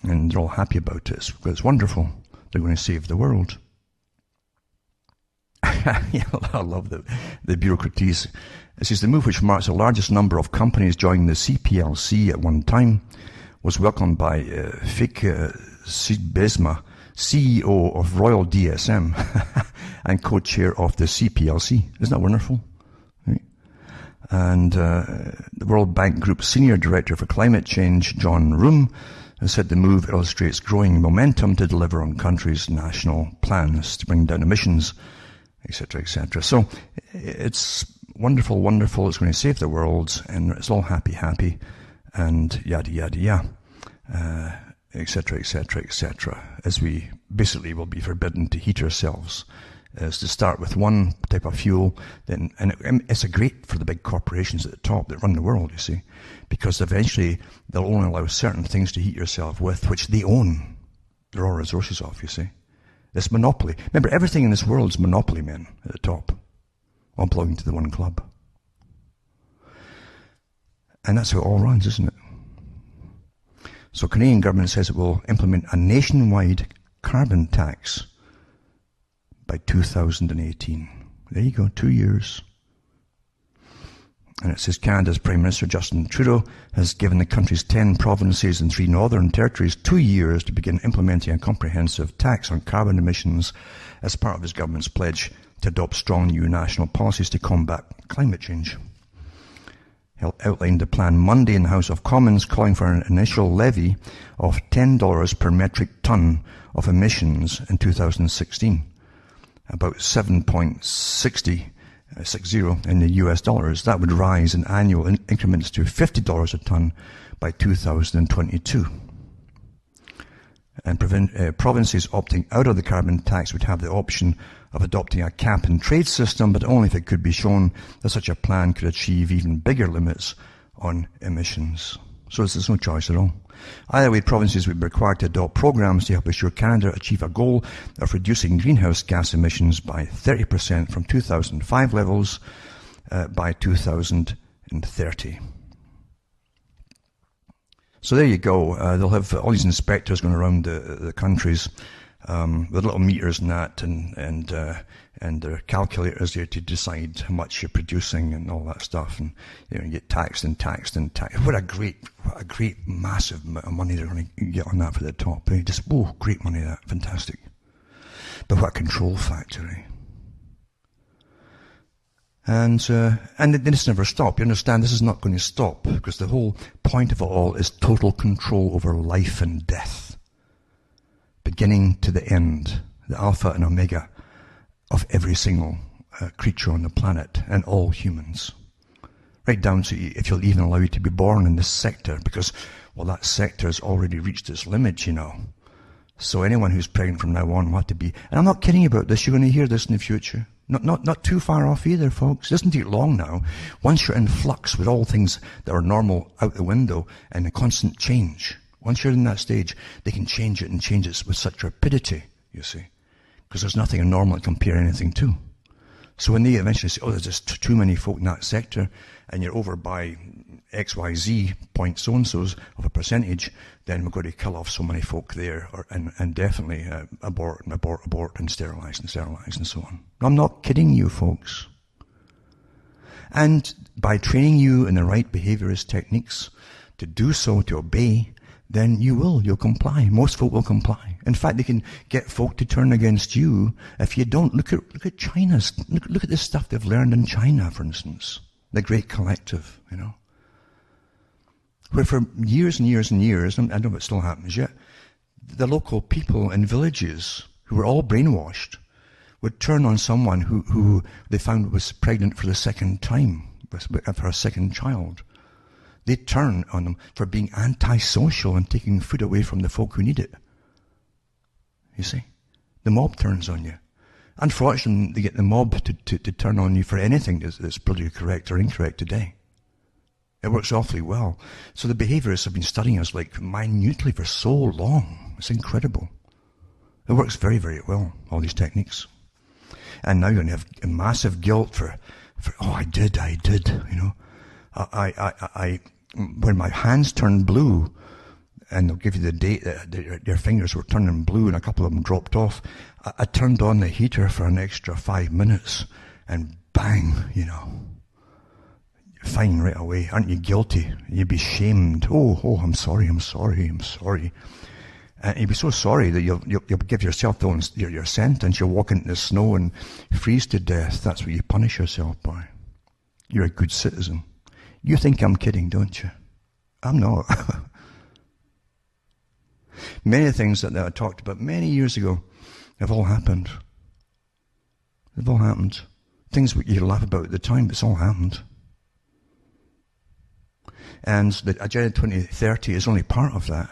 And they're all happy about it. It's wonderful. They're going to save the world. Yeah, I love the bureaucraties. It says the move, which marks the largest number of companies joining the CPLC at one time, was welcomed by Fike Sidbesma, CEO of Royal DSM and co-chair of the CPLC. Isn't that wonderful? Right? And the World Bank Group Senior Director for Climate Change, John Room, has said the move illustrates growing momentum to deliver on countries' national plans to bring down emissions, etc., etc. So it's wonderful, wonderful. It's going to save the world, and it's all happy, happy. and yada, yada, yada, etc., etc., etc., as we basically will be forbidden to heat ourselves, is to start with one type of fuel, then, and it's a great for the big corporations at the top that run the world, you see, because eventually they'll only allow certain things to heat yourself with, which they own the raw resources of, you see. This monopoly. Remember, everything in this world is monopoly men at the top, all belonging to the one club. And that's how it all runs, isn't it? So Canadian government says it will implement a nationwide carbon tax by 2018. There you go, 2 years. And it says Canada's Prime Minister Justin Trudeau has given the country's 10 provinces and 3 northern territories 2 years to begin implementing a comprehensive tax on carbon emissions as part of his government's pledge to adopt strong new national policies to combat climate change. He outlined the plan Monday in the House of Commons, calling for an initial levy of $10 per metric ton of emissions in 2016, about 7.60 in the US dollars. That would rise in annual increments to $50 a ton by 2022. And provinces opting out of the carbon tax would have the option of adopting a cap and trade system, but only if it could be shown that such a plan could achieve even bigger limits on emissions. So there's no choice at all. Either way, provinces would be required to adopt programs to help assure Canada achieve a goal of reducing greenhouse gas emissions by 30% from 2005 levels by 2030. So there you go. They'll have all these inspectors going around the countries with little meters and that, and their calculators there to decide how much you're producing and all that stuff, and you get taxed and taxed and taxed. What a great massive amount of money they're going to get on that for the top. Just great money, that fantastic. But what a control factory. And they just never stop. You understand, this is not going to stop, because the whole point of it all is total control over life and death, beginning to the end, the alpha and omega of every single creature on the planet, and all humans, right down to if you'll even allow you to be born in this sector, because, well, that sector has already reached its limit, you know. So anyone who's pregnant from now on will have to be, and I'm not kidding about this, you're going to hear this in the future. Not too far off either, folks. It doesn't take long now. Once you're in flux with all things that are normal out the window and a constant change, once you're in that stage, they can change it and change it with such rapidity, you see, because there's nothing normal to compare anything to. So when they eventually say, there's just too many folk in that sector, and you're over by XYZ point so-and-so's of a percentage, then we're going to kill off so many folk there, and definitely abort and sterilize and so on. I'm not kidding you, folks. And by training you in the right behaviorist techniques to do so, to obey, then you'll comply. Most folk will comply. In fact, they can get folk to turn against you if you don't. Look at China's. Look at the stuff they've learned in China, for instance. The Great Collective, you know. Where for years and years and years, and I don't know if it still happens yet, the local people in villages who were all brainwashed would turn on someone who they found was pregnant for the second time, for a second child. They'd turn on them for being antisocial and taking food away from the folk who need it. You see? The mob turns on you. Unfortunately, they get the mob to turn on you for anything that's politically correct or incorrect today. It works awfully well. So the behaviorists have been studying us like minutely for so long. It's incredible. It works very, very well, all these techniques. And now you're going to have massive guilt for I did, you know. I when my hands turned blue, and they'll give you the date that their fingers were turning blue and a couple of them dropped off, I turned on the heater for an extra 5 minutes, and bang, you know. Fine right away. Aren't you guilty? You'd be shamed. Oh, I'm sorry. And you'd be so sorry that you'll give yourself your sentence. You'll walk into the snow and freeze to death. That's what you punish yourself by. You're a good citizen. You think I'm kidding, don't you? I'm not. Many things that I talked about many years ago have all happened. They've all happened. Things you laugh about at the time, but it's all happened. And the Agenda 2030 is only part of that.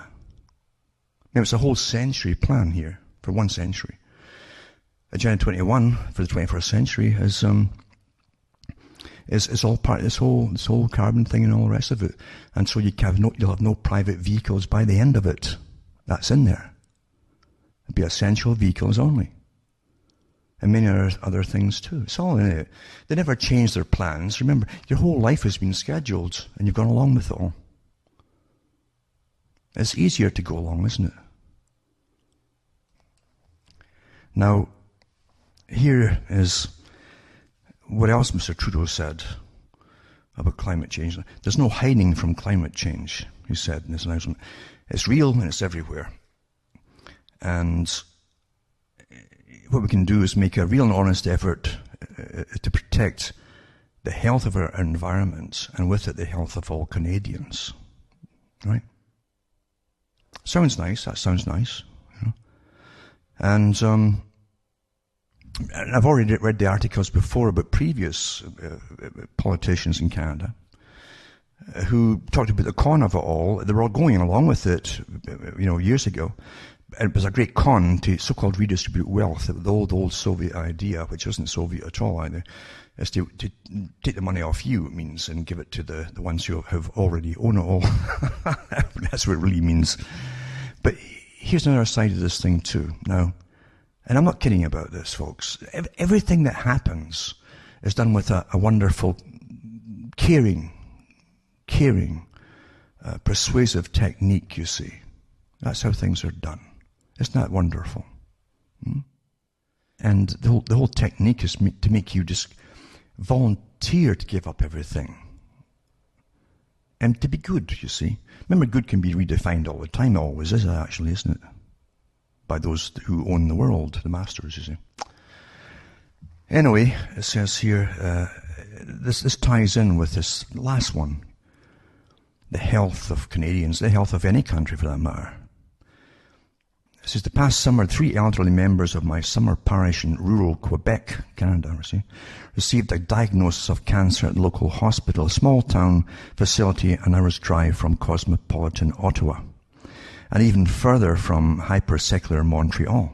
Now, it's a whole century plan here, for 1 century. Agenda 21 for the 21st century is all part of this whole carbon thing and all the rest of it. And so you'll have no private vehicles by the end of it. That's in there. It'll be essential vehicles only. And many other things too. It's all in it. They never change their plans. Remember, your whole life has been scheduled and you've gone along with it all. It's easier to go along, isn't it? Now, here is what else Mr. Trudeau said about climate change. There's no hiding from climate change, he said in his announcement. It's real and it's everywhere. And what we can do is make a real and honest effort to protect the health of our environment, and with it the health of all Canadians. Right? Sounds nice. That sounds nice. You know? And I've already read the articles before about previous politicians in Canada who talked about the con of it all. They were all going along with it, years ago. It was a great con to so-called redistribute wealth. The old Soviet idea, which wasn't Soviet at all either, is to take the money off you, it means, and give it to the ones who have already own it all. That's what it really means. But here's another side of this thing too. Now, and I'm not kidding about this, folks. Everything that happens is done with a wonderful, caring, persuasive technique, you see. That's how things are done. Isn't that wonderful? And the whole technique is to make you just volunteer to give up everything. And to be good, you see. Remember, good can be redefined all the time. It always is, actually, isn't it? By those who own the world, the masters, you see. Anyway, it says here, this ties in with this last one. The health of Canadians, the health of any country for that matter. It says, the past summer, 3 elderly members of my summer parish in rural Quebec, Canada, received a diagnosis of cancer at the local hospital, a small town facility an hour's drive from cosmopolitan Ottawa, and even further from hyper-secular Montreal.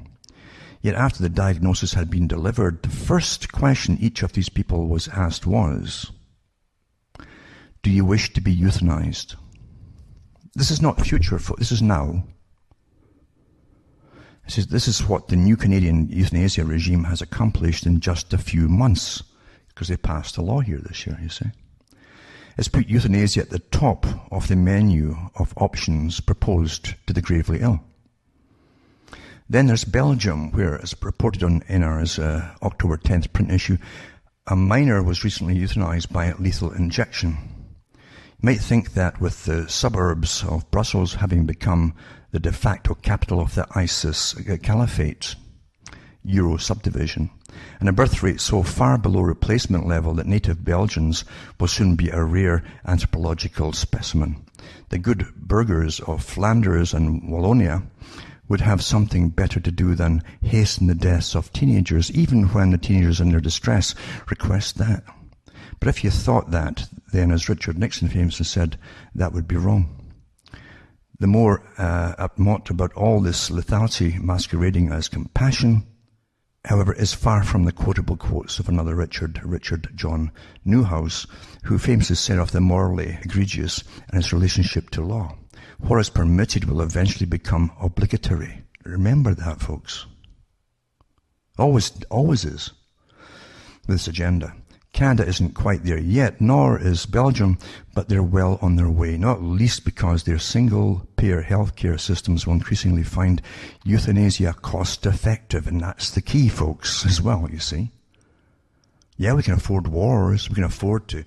Yet after the diagnosis had been delivered, the first question each of these people was asked was, do you wish to be euthanized? This is not future, this is now. It says this is what the new Canadian euthanasia regime has accomplished in just a few months, because they passed a law here this year, you see. It's put euthanasia at the top of the menu of options proposed to the gravely ill. Then there's Belgium, where, as reported on NR's October 10th print issue, a minor was recently euthanized by lethal injection. You might think that with the suburbs of Brussels having become the de facto capital of the ISIS caliphate, Euro subdivision, and a birth rate so far below replacement level that native Belgians will soon be a rare anthropological specimen, the good burghers of Flanders and Wallonia would have something better to do than hasten the deaths of teenagers, even when the teenagers in their distress request that. But if you thought that, then, as Richard Nixon famously said, that would be wrong. The more upmot about all this lethality masquerading as compassion, however, is far from the quotable quotes of another Richard John Newhouse, who famously said of the morally egregious and its relationship to law, what is permitted will eventually become obligatory. Remember that, folks. Always is with this agenda. Canada isn't quite there yet, nor is Belgium, but they're well on their way, not least because their single-payer healthcare systems will increasingly find euthanasia cost-effective, and that's the key, folks, as well, you see. Yeah, we can afford wars, we can afford to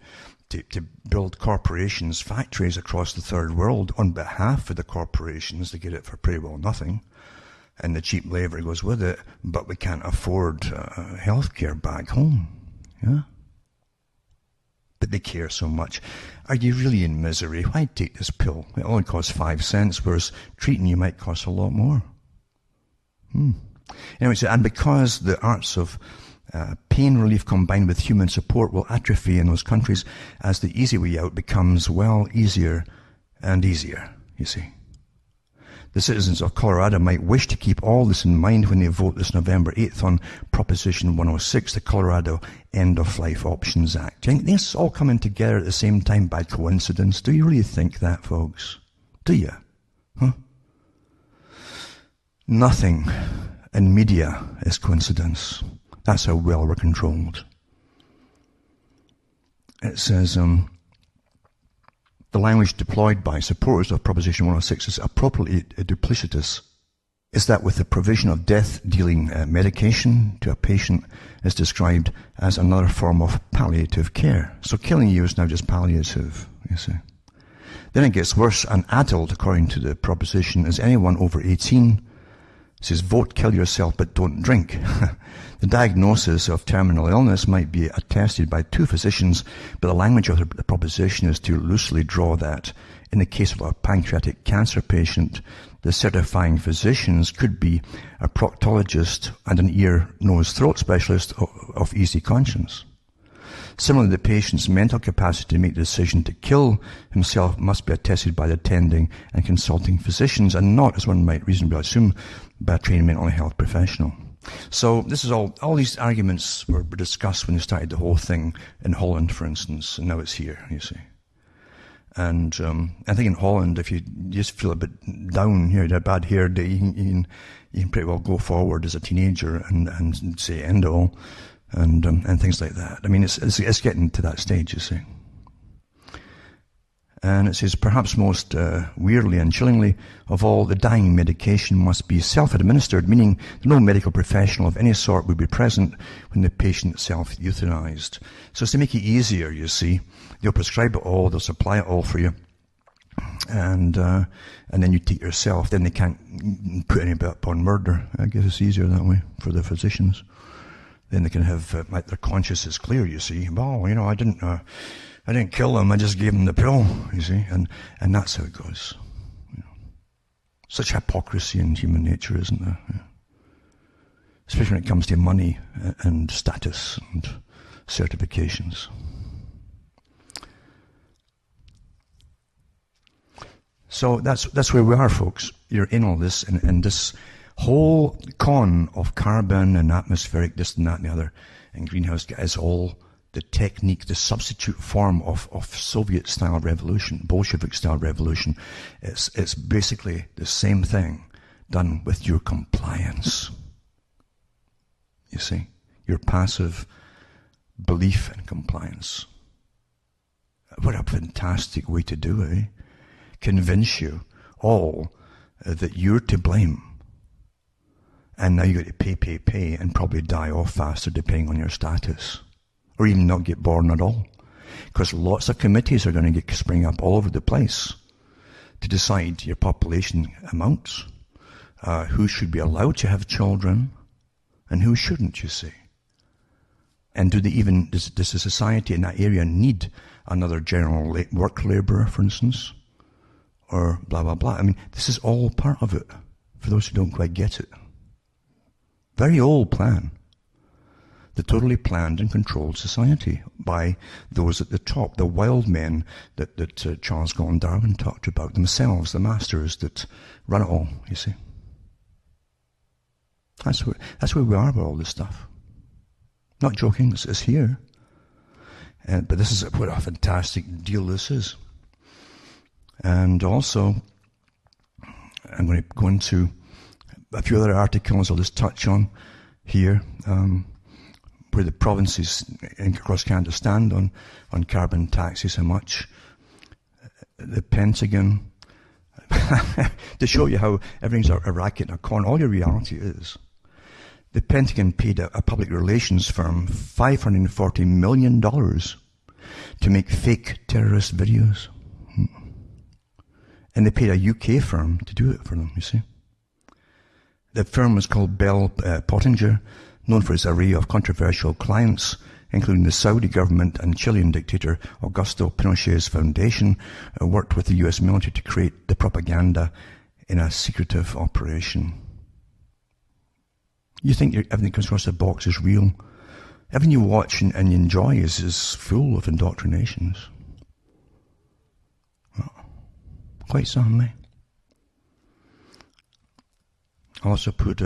build corporations, factories across the third world on behalf of the corporations to get it for pretty well nothing, and the cheap labor goes with it, but we can't afford healthcare back home, yeah? But they care so much. Are you really in misery? Why take this pill? It only costs 5 cents, whereas treating you might cost a lot more. Anyway, so, and because the arts of Pain relief combined with human support will atrophy in those countries as the easy way out becomes, well, easier and easier, you see. The citizens of Colorado might wish to keep all this in mind when they vote this November 8th on Proposition 106, the Colorado End-of-Life Options Act. Do you think this is all coming together at the same time by coincidence? Do you really think that, folks? Do you? Huh? Nothing in media is coincidence. That's how well we're controlled. It says, the language deployed by supporters of Proposition 106 is appropriately duplicitous. Is that with the provision of death-dealing medication to a patient is described as another form of palliative care. So killing you is now just palliative, you see. Then it gets worse. An adult, according to the proposition, is anyone over 18. It says, vote, kill yourself, but don't drink. The diagnosis of terminal illness might be attested by 2 physicians, but the language of the proposition is to loosely draw that. In the case of a pancreatic cancer patient, the certifying physicians could be a proctologist and an ear, nose, throat specialist of easy conscience. Similarly, the patient's mental capacity to make the decision to kill himself must be attested by the attending and consulting physicians, and not, as one might reasonably assume, by a trained mental health professional. So this is all these arguments were discussed when they started the whole thing in Holland, for instance, and now it's here, you see. And I think in Holland, if you just feel a bit down here, you had a bad hair day, you can pretty well go forward as a teenager and say end it all, and things like that. I mean, it's getting to that stage, you see. And it says, perhaps most weirdly and chillingly of all, the dying medication must be self-administered, meaning no medical professional of any sort would be present when the patient is self-euthanized. So it's to make it easier, you see. They'll prescribe it all, they'll supply it all for you, and then you take it yourself. Then they can't put any bit upon murder. I guess it's easier that way for the physicians. Then they can have, their conscience is clear, you see. Well, I didn't kill him, I just gave him the pill, you see, and that's how it goes. Such hypocrisy in human nature, isn't there? Yeah. Especially when it comes to money and status and certifications. So that's where we are, folks. You're in all this, and this whole con of carbon and atmospheric, this and that and the other, and greenhouse gas is all the technique, the substitute form of Soviet-style revolution, Bolshevik-style revolution. It's basically the same thing done with your compliance. You see, your passive belief and compliance. What a fantastic way to do it, eh? Convince you all that you're to blame. And now you've got to pay, and probably die off faster depending on your status. Or even not get born at all. Because lots of committees are going to spring up all over the place to decide your population amounts, who should be allowed to have children, and who shouldn't, you see. And does the society in that area need another general work labourer, for instance? Or blah, blah, blah. I mean, this is all part of it, for those who don't quite get it. Very old plan. The totally planned and controlled society by those at the top, the wild men that Charles Gordon Darwin talked about, themselves, the masters that run it all, you see. That's where we are with all this stuff. Not joking, it's here. But this is what a fantastic deal this is. And also, I'm going to go into a few other articles I'll just touch on here, where the provinces across Canada stand on carbon taxes, how much. The Pentagon, to show you how everything's a racket and a con, all your reality is. The Pentagon paid a public relations firm $540 million to make fake terrorist videos. And they paid a UK firm to do it for them, you see. The firm was called Bell Pottinger, known for its array of controversial clients, including the Saudi government and Chilean dictator Augusto Pinochet's foundation, worked with the US military to create the propaganda in a secretive operation. You think everything comes across the box is real? Everything you watch and you enjoy is full of indoctrinations. Oh, quite something, eh? I'll also put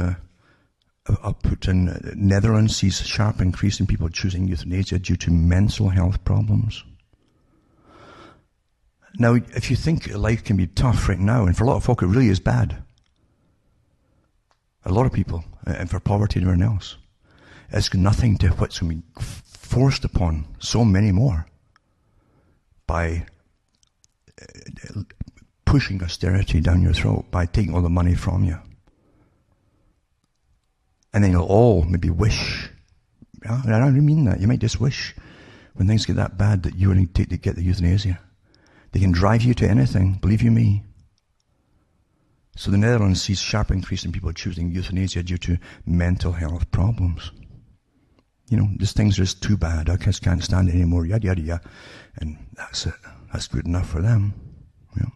in Netherlands sees sharp increase in people choosing euthanasia due to mental health problems. Now, if you think life can be tough right now, and for a lot of folk it really is bad, a lot of people, and for poverty and everything else, it's nothing to what's going to be forced upon so many more by pushing austerity down your throat, by taking all the money from you. And then you'll all maybe wish, I don't mean that, you might just wish when things get that bad that you only take to get the euthanasia. They can drive you to anything, believe you me. So the Netherlands sees sharp increase in people choosing euthanasia due to mental health problems. You know, these things are just too bad, I just can't stand it anymore, yada, yada, yada. And that's it. That's good enough for them. Yeah.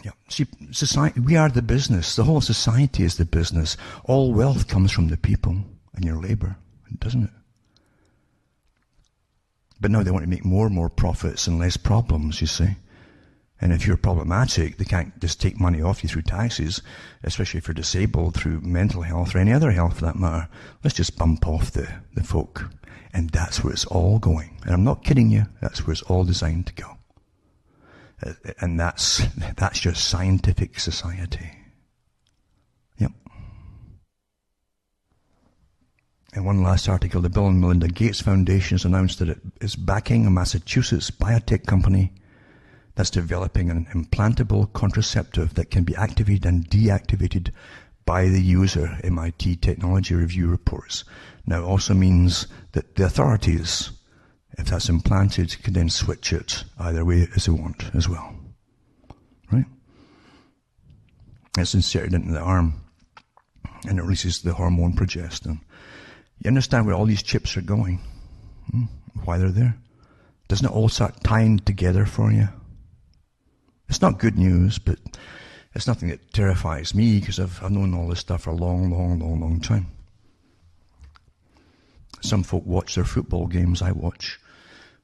Yeah. See, society, we are the business. The whole society is the business. All wealth comes from the people and your labor, doesn't it? But now they want to make more and more profits and less problems, you see. And if you're problematic, they can't just take money off you through taxes, especially if you're disabled, through mental health or any other health for that matter. Let's just bump off the folk. And that's where it's all going. And I'm not kidding you, that's where it's all designed to go. And that's your scientific society. Yep. In one last article, the Bill and Melinda Gates Foundation has announced that it is backing a Massachusetts biotech company that's developing an implantable contraceptive that can be activated and deactivated by the user, MIT Technology Review reports. Now, it also means that the authorities, if that's implanted, can then switch it either way as they want as well. Right? It's inserted into the arm and it releases the hormone progesterone. You understand where all these chips are going? Why they're there? Doesn't it all start tying together for you? It's not good news, but it's nothing that terrifies me because I've known all this stuff for a long time. Some folk watch their football games I watch,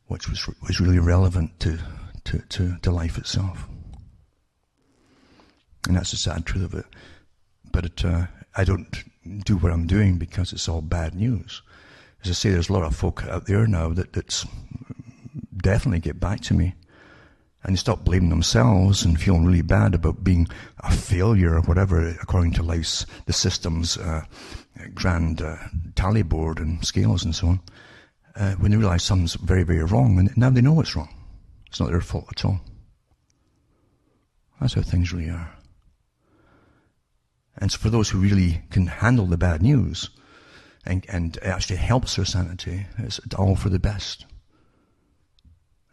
which was really relevant to life itself. And that's the sad truth of it. But I don't do what I'm doing because it's all bad news. As I say, there's a lot of folk out there now that's definitely get back to me. And they stop blaming themselves and feeling really bad about being a failure or whatever, according to the system's grand tally board and scales and so on. When they realize something's very, very wrong, and now they know what's wrong. It's not their fault at all. That's how things really are. And so for those who really can handle the bad news and it actually helps their sanity, it's all for the best.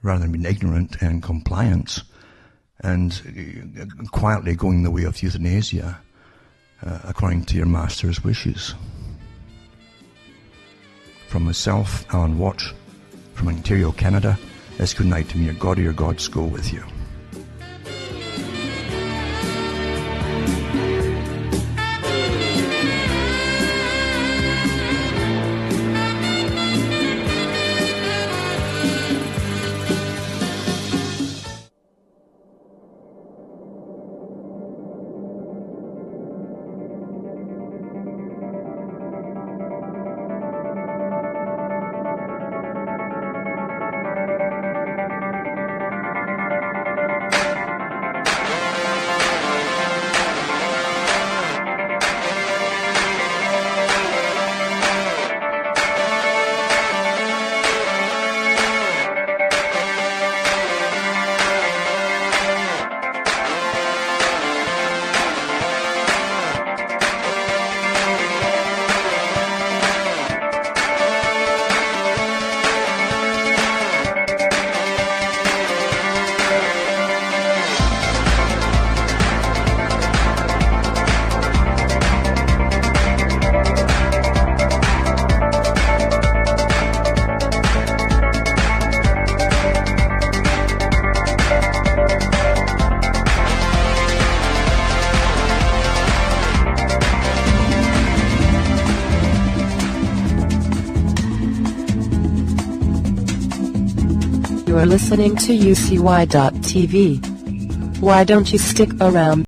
Rather than being ignorant and compliant and quietly going the way of euthanasia according to your master's wishes. From myself, Alan Watt, from Ontario, Canada, it's good night to me. Your God or your gods go with you. You are listening to UCY.tv. Why don't you stick around?